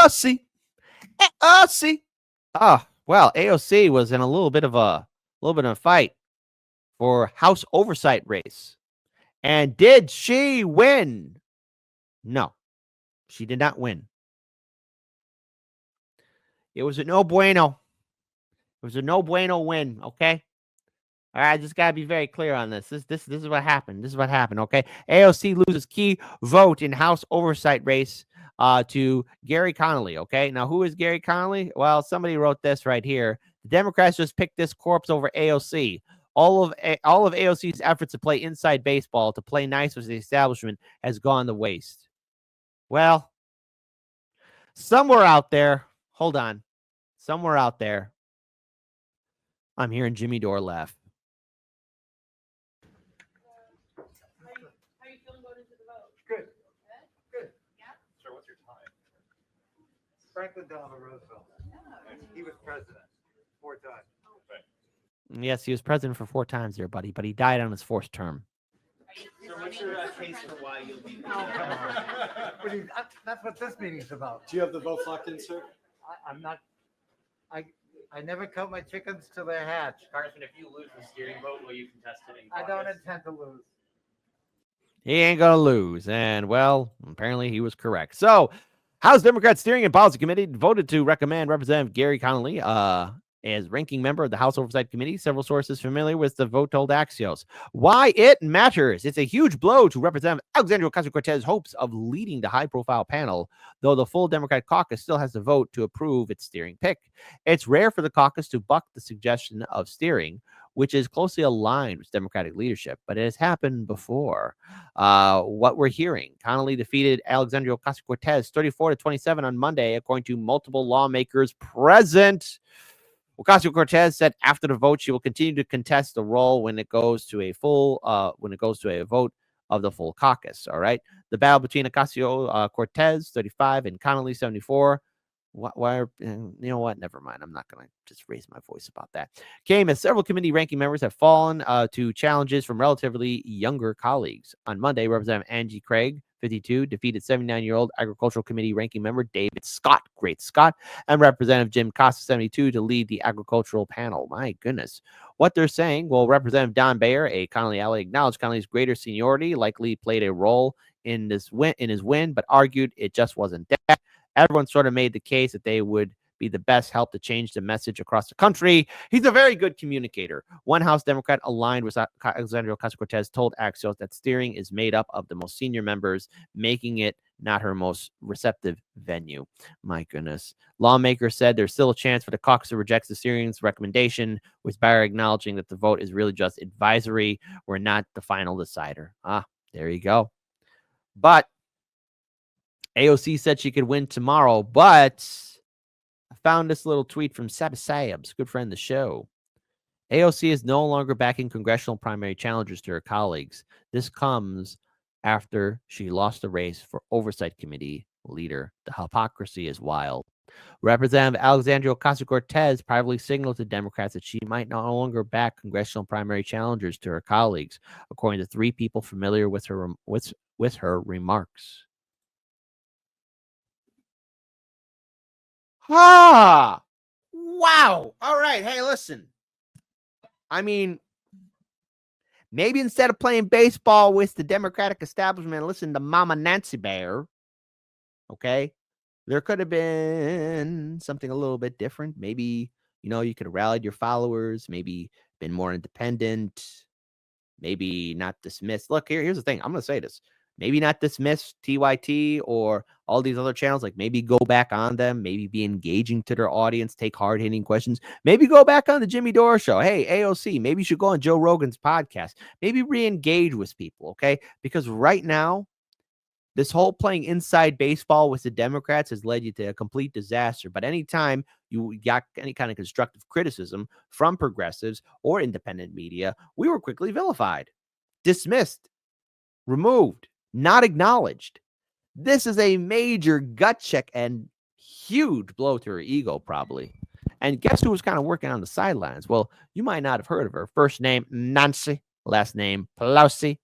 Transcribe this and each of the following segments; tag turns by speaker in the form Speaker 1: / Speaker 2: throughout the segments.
Speaker 1: AOC. AOC. Oh, well, AOC was in a little bit of a fight for House Oversight race. And did she win? No, she did not win. It was a no bueno. It was a no bueno win, okay? All right, I just gotta be very clear on this. This is what happened. This is what happened. Okay, AOC loses key vote in House Oversight race to Gerry Connolly. Okay, now who is Gerry Connolly? Well, somebody wrote this right here. The Democrats just picked this corpse over AOC. All of AOC's efforts to play inside baseball, to play nice with the establishment, has gone to waste. Well, somewhere out there, hold on, somewhere out there, I'm hearing Jimmy Dore laugh.
Speaker 2: Franklin Delano Roosevelt. He was president 4 times.
Speaker 1: Yes, he was president for 4 times there, buddy, but he died on his 4th term.
Speaker 3: So what's your case for why you'll be?
Speaker 2: Oh, come on. That's what this meeting's about.
Speaker 4: Do you have the votes locked in, sir?
Speaker 2: I'm not. I never count my chickens till they're hatched.
Speaker 3: Congressman, if you lose the steering vote, will you contest it in
Speaker 2: I
Speaker 3: caucus?
Speaker 2: don't intend to lose.
Speaker 1: He ain't gonna lose, and well, apparently he was correct. So, House Democrat Steering and Policy Committee voted to recommend Representative Gerry Connolly as ranking member of the House Oversight Committee. Several sources familiar with the vote told Axios why it matters. It's a huge blow to Representative Alexandria Ocasio-Cortez's hopes of leading the high-profile panel, though the full Democratic caucus still has to vote to approve its steering pick. It's rare for the caucus to buck the suggestion of steering, which is closely aligned with Democratic leadership, but it has happened before. What we're hearing, Connolly defeated Alexandria Ocasio-Cortez 34-27 on Monday, according to multiple lawmakers present. Ocasio-Cortez said after the vote, she will continue to contest the role when it goes to a vote of the full caucus. All right. The battle between Ocasio-Cortez 35 and Connolly 74. You know what? Never mind. I'm not going to just raise my voice about that. Came as several committee ranking members have fallen to challenges from relatively younger colleagues. On Monday, Representative Angie Craig, 52, defeated 79-year-old Agricultural Committee ranking member David Scott, Great Scott, and Representative Jim Costa, 72, to lead the agricultural panel. My goodness. What they're saying, well, Representative Don Bayer, a Connolly ally, acknowledged Connolly's greater seniority likely played a role in his win, but argued it just wasn't that. Everyone sort of made the case that they would be the best help to change the message across the country. He's a very good communicator. One House Democrat aligned with Alexandria Ocasio-Cortez told Axios that steering is made up of the most senior members, making it not her most receptive venue. My goodness. Lawmakers said there's still a chance for the caucus to reject the steering's recommendation, with Bayer acknowledging that the vote is really just advisory. We're not the final decider. There you go. But AOC said she could win tomorrow, but I found this little tweet from Sabah Sayabs, good friend of the show. AOC is no longer backing congressional primary challengers to her colleagues. This comes after she lost the race for Oversight Committee leader. The hypocrisy is wild. Representative Alexandria Ocasio-Cortez privately signaled to Democrats that she might no longer back congressional primary challengers to her colleagues, according to 3 people familiar with her remarks. Wow. All right. Hey, listen. I mean, maybe instead of playing baseball with the Democratic establishment, listen to Mama Nancy Bear. Okay. There could have been something a little bit different. Maybe, you could have rallied your followers, maybe been more independent, maybe not dismissed. Look, here's the thing. I'm going to say this. Maybe not dismiss TYT or all these other channels. Like maybe go back on them, maybe be engaging to their audience, take hard-hitting questions. Maybe go back on the Jimmy Dore show. Hey, AOC, maybe you should go on Joe Rogan's podcast. Maybe re-engage with people, okay? Because right now, this whole playing inside baseball with the Democrats has led you to a complete disaster. But anytime you got any kind of constructive criticism from progressives or independent media, we were quickly vilified, dismissed, removed, not acknowledged. This is a major gut check and huge blow to her ego, probably. And guess who was kind of working on the sidelines? Well, you might not have heard of her. First name, Nancy. Last name, Pelosi.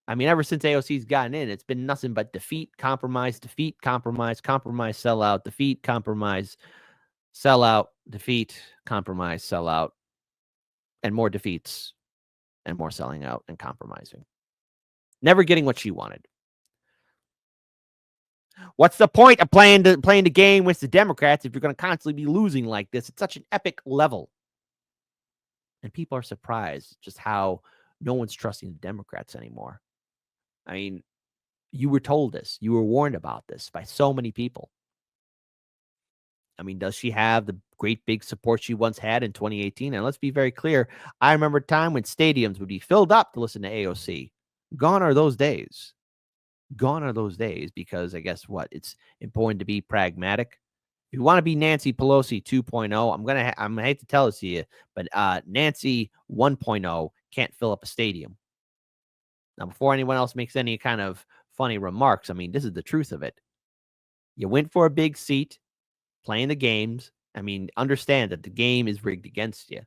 Speaker 1: I mean, ever since AOC's gotten in, it's been nothing but defeat, compromise, sellout, defeat, compromise, sellout, defeat, compromise, sellout, and more defeats and more selling out and compromising. Never getting what she wanted. What's the point of playing the game with the Democrats if you're going to constantly be losing like this? It's such an epic level. And people are surprised just how no one's trusting the Democrats anymore. I mean, you were told this. You were warned about this by so many people. I mean, does she have the great big support she once had in 2018? And let's be very clear. I remember a time when stadiums would be filled up to listen to AOC. Gone are those days. Gone are those days because I guess what? It's important to be pragmatic. If you want to be Nancy Pelosi 2.0, I'm gonna hate to tell this to you, but Nancy 1.0 can't fill up a stadium. Now, before anyone else makes any kind of funny remarks, I mean, this is the truth of it. You went for a big seat, playing the games. I mean, understand that the game is rigged against you.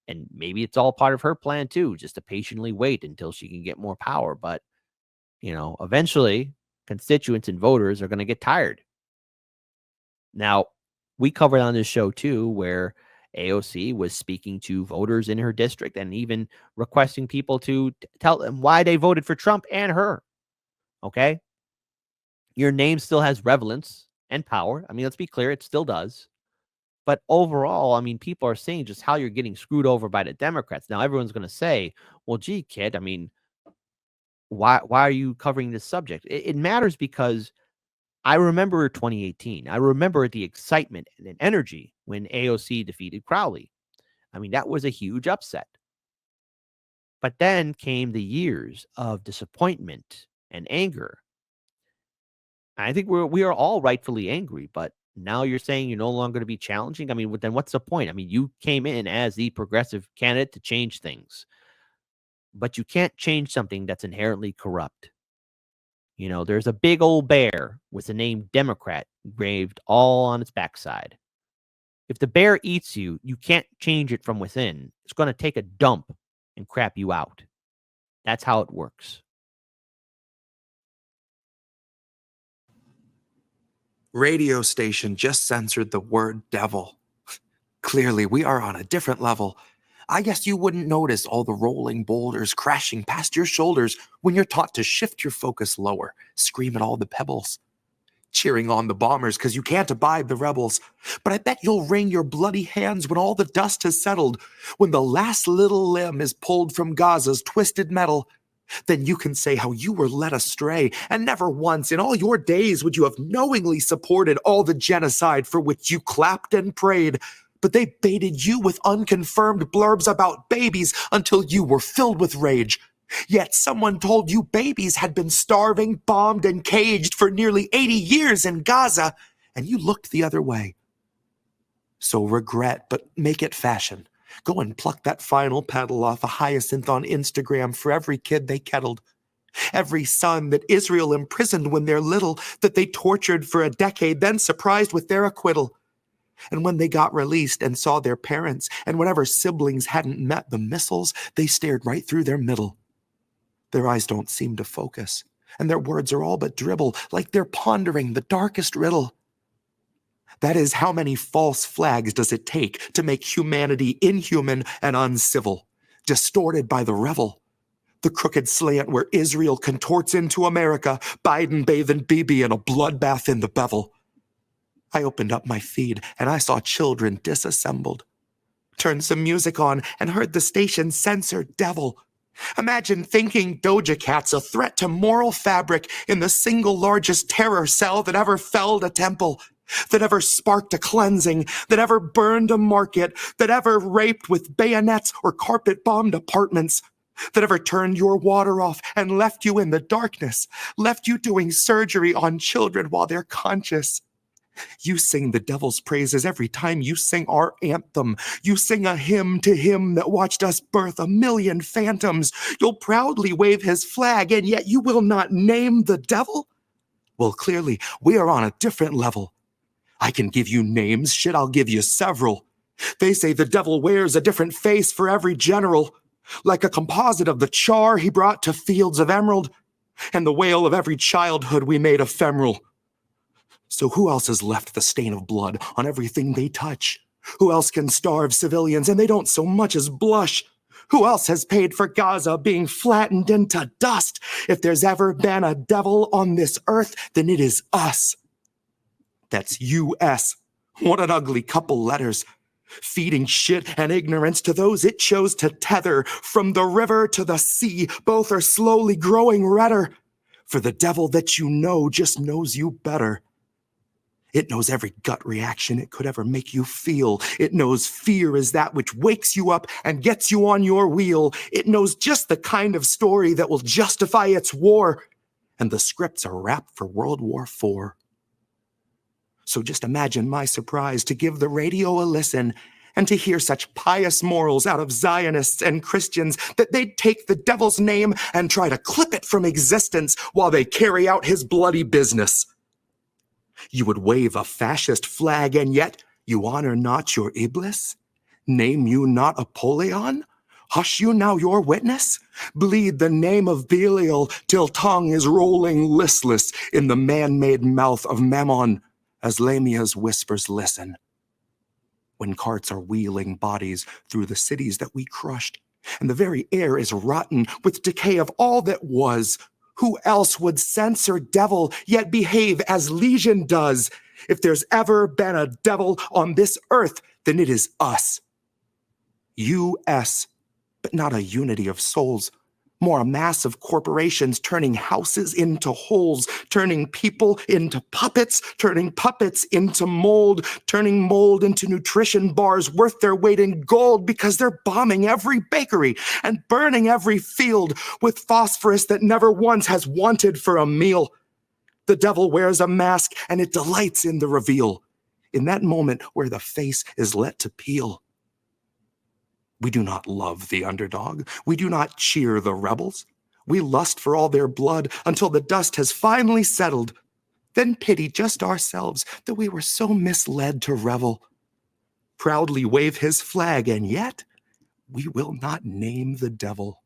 Speaker 1: And maybe it's all part of her plan too, just to patiently wait until she can get more power. But, eventually constituents and voters are going to get tired. Now, we covered on this show too, where AOC was speaking to voters in her district and even requesting people to tell them why they voted for Trump and her. Okay. Your name still has relevance and power. I mean, let's be clear, it still does. But overall, I mean, people are seeing just how you're getting screwed over by the Democrats. Now, everyone's going to say, well, gee, kid, I mean, why are you covering this subject? It matters because I remember 2018. I remember the excitement and energy when AOC defeated Crowley. I mean, that was a huge upset. But then came the years of disappointment and anger. I think we are all rightfully angry, but now you're saying you're no longer going to be challenging. I mean, then what's the point? I mean, you came in as the progressive candidate to change things, but you can't change something that's inherently corrupt. There's a big old bear with the name Democrat engraved all on its backside. If the bear eats you, you can't change it from within. It's going to take a dump and crap you out. That's how it works.
Speaker 4: Radio station just censored the word devil. Clearly, we are on a different level. I guess you wouldn't notice all the rolling boulders crashing past your shoulders when you're taught to shift your focus lower, scream at all the pebbles, cheering on the bombers because you can't abide the rebels. But I bet you'll wring your bloody hands when all the dust has settled, when the last little limb is pulled from Gaza's twisted metal. Then you can say how you were led astray, and never once in all your days would you have knowingly supported all the genocide for which you clapped and prayed. But they baited you with unconfirmed blurbs about babies until you were filled with rage. Yet someone told you babies had been starving, bombed, and caged for nearly 80 years in Gaza, and you looked the other way. So regret, but make it fashion. Go and pluck that final petal off a hyacinth on Instagram for every kid they kettled. Every son that Israel imprisoned when they're little, that they tortured for a decade, then surprised with their acquittal. And when they got released and saw their parents and whatever siblings hadn't met the missiles, they stared right through their middle. Their eyes don't seem to focus, and their words are all but dribble, like they're pondering the darkest riddle. That is, how many false flags does it take to make humanity inhuman and uncivil, distorted by the revel? The crooked slant where Israel contorts into America, Biden bathing Bibi in a bloodbath in the bevel. I opened up my feed and I saw children disassembled. Turned some music on and heard the station censor devil. Imagine thinking Doja Cat's a threat to moral fabric in the single largest terror cell that ever felled a temple, that ever sparked a cleansing, that ever burned a market, that ever raped with bayonets or carpet-bombed apartments, that ever turned your water off and left you in the darkness, left you doing surgery on children while they're conscious. You sing the devil's praises every time you sing our anthem. You sing a hymn to him that watched us birth a million phantoms. You'll proudly wave his flag, and yet you will not name the devil? Well, clearly, we are on a different level. I can give you names, shit, I'll give you several. They say the devil wears a different face for every general. like a composite of the char he brought to fields of emerald, and the wail of every childhood we made ephemeral. So who else has left the stain of blood on everything they touch? Who else can starve civilians and they don't so much as blush? Who else has paid for Gaza being flattened into dust? If there's ever been a devil on this earth, then it is us. That's U.S. What an ugly couple letters. Feeding shit and ignorance to those it chose to tether. From the river to the sea, both are slowly growing redder. For the devil that you know just knows you better. It knows every gut reaction it could ever make you feel. It knows fear is that which wakes you up and gets you on your wheel. It knows just the kind of story that will justify its war. And the scripts are wrapped for World War IV. So just imagine my surprise to give the radio a listen and to hear such pious morals out of Zionists and Christians that they'd take the devil's name and try to clip it from existence while they carry out his bloody business. You would wave a fascist flag, and yet you honor not your Iblis? Name you not Apollyon? Hush you now your witness? Bleed the name of Belial till tongue is rolling listless in the man-made mouth of Mammon, as Lamia's whispers listen. When carts are wheeling bodies through the cities that we crushed, and the very air is rotten with decay of all that was, who else would censor devil yet behave as Legion does? If there's ever been a devil on this earth, then it is us. U.S., but not a unity of souls. More a mass of corporations turning houses into holes, turning people into puppets, turning puppets into mold, turning mold into nutrition bars worth their weight in gold because they're bombing every bakery and burning every field with phosphorus that never once has wanted for a meal. The devil wears a mask and it delights in the reveal, in that moment where the face is let to peel. We do not love the underdog. We do not cheer the rebels. We lust for all their blood until the dust has finally settled. Then pity just ourselves that we were so misled to revel. Proudly wave his flag, and yet we will not name the devil.